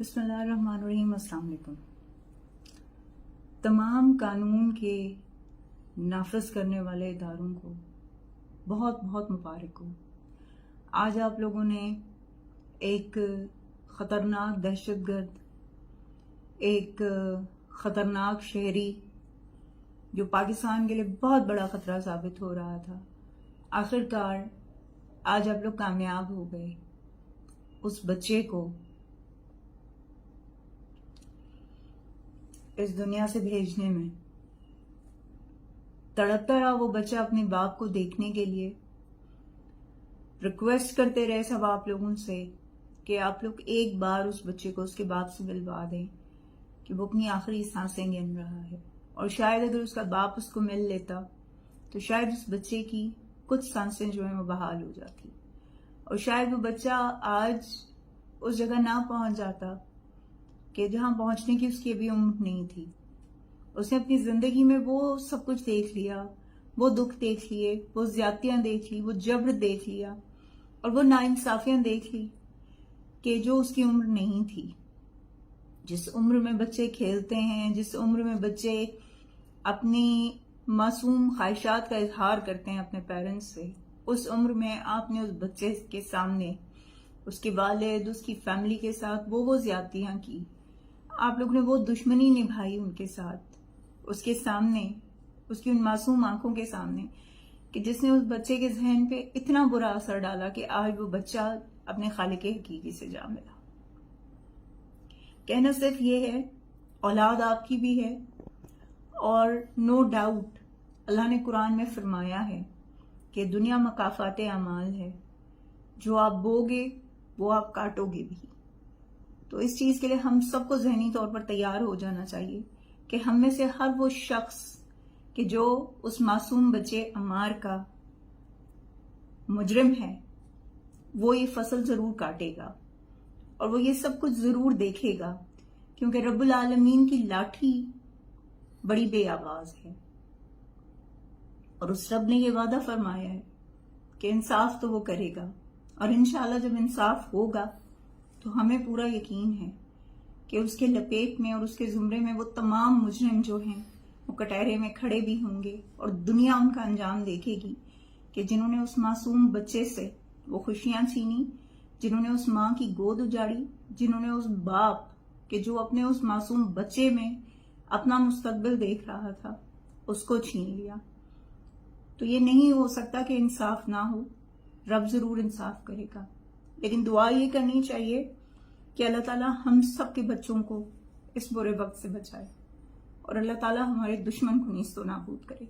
बिस्मिल्लाहिर्रहमानिर्रहीम। अस्सलाम वालेकुम। तमाम कानून के नाफिज करने वाले इदारों को बहुत बहुत मुबारक हो। आज आप लोगों ने एक ख़तरनाक दहशतगर्द, एक ख़तरनाक शहरी जो पाकिस्तान के लिए बहुत बड़ा ख़तरा साबित हो रहा था, आखिरकार आज आप लोग कामयाब हो गए। उस बच्चे को इस दुनिया से भेजने में तड़पता रहा वो बच्चा अपने बाप को देखने के लिए। रिक्वेस्ट करते रहे सब आप लोगों से कि आप लोग एक बार उस बच्चे को उसके बाप से मिलवा दें कि वो अपनी आखिरी सांसें गिन रहा है, और शायद अगर उसका बाप उसको मिल लेता तो शायद उस बच्चे की कुछ सांसें जो है वो बहाल हो जाती, और शायद वो बच्चा आज उस जगह ना पहुंच जाता कि जहां पहुंचने की उसकी अभी उम्र नहीं थी। उसने अपनी जिंदगी में वो सब कुछ देख लिया, वो दुख देख लिए, वो ज्यादतियां देख ली, वो जबर देख लिया, और वो नाइंसाफियां देख ली कि जो उसकी उम्र नहीं थी। जिस उम्र में बच्चे खेलते हैं, जिस उम्र में बच्चे अपनी मासूम ख्वाहिशात का इजहार करते हैं अपने पेरेंट्स से, उस उम्र में आपने उस बच्चे के सामने उसके वालिद, उसकी फैमिली के साथ वो ज्यादतियां की। आप लोगों ने वो दुश्मनी निभाई उनके साथ, उसके सामने, उसकी उन मासूम आंखों के सामने, कि जिसने उस बच्चे के जहन पे इतना बुरा असर डाला कि आज वो बच्चा अपने खालिक हकीकी से जा मिला। कहना सिर्फ ये है, औलाद आपकी भी है, और नो डाउट अल्लाह ने कुरान में फरमाया है कि दुनिया मकाफाते अमाल है, जो आप बोगे वो आप काटोगे भी। तो इस चीज के लिए हम सबको ज़हनी तौर पर तैयार हो जाना चाहिए कि हम में से हर वो शख्स कि जो उस मासूम बच्चे अम्मार का मुजरिम है, वो ये फसल जरूर काटेगा और वो ये सब कुछ जरूर देखेगा, क्योंकि रब्बुल आलमीन की लाठी बड़ी बेआवाज है, और उस रब ने ये वादा फरमाया है कि इंसाफ तो वो करेगा, और इंशाअल्लाह जब इंसाफ होगा तो हमें पूरा यकीन है कि उसके लपेट में और उसके जुमरे में वो तमाम मुजरिम जो हैं वो कटहरे में खड़े भी होंगे, और दुनिया उनका अंजाम देखेगी कि जिन्होंने उस मासूम बच्चे से वो खुशियां छीनी, जिन्होंने उस माँ की गोद उजाड़ी, जिन्होंने उस बाप के जो अपने उस मासूम बच्चे में अपना मुस्तकबिल देख रहा था उसको छीन लिया। तो ये नहीं हो सकता कि इंसाफ ना हो, रब जरूर इंसाफ करेगा। लेकिन दुआ ये करनी चाहिए कि अल्लाह ताला हम सब के बच्चों को इस बुरे वक्त से बचाए, और अल्लाह ताला हमारे दुश्मन को नीस्तो नाबूद करे।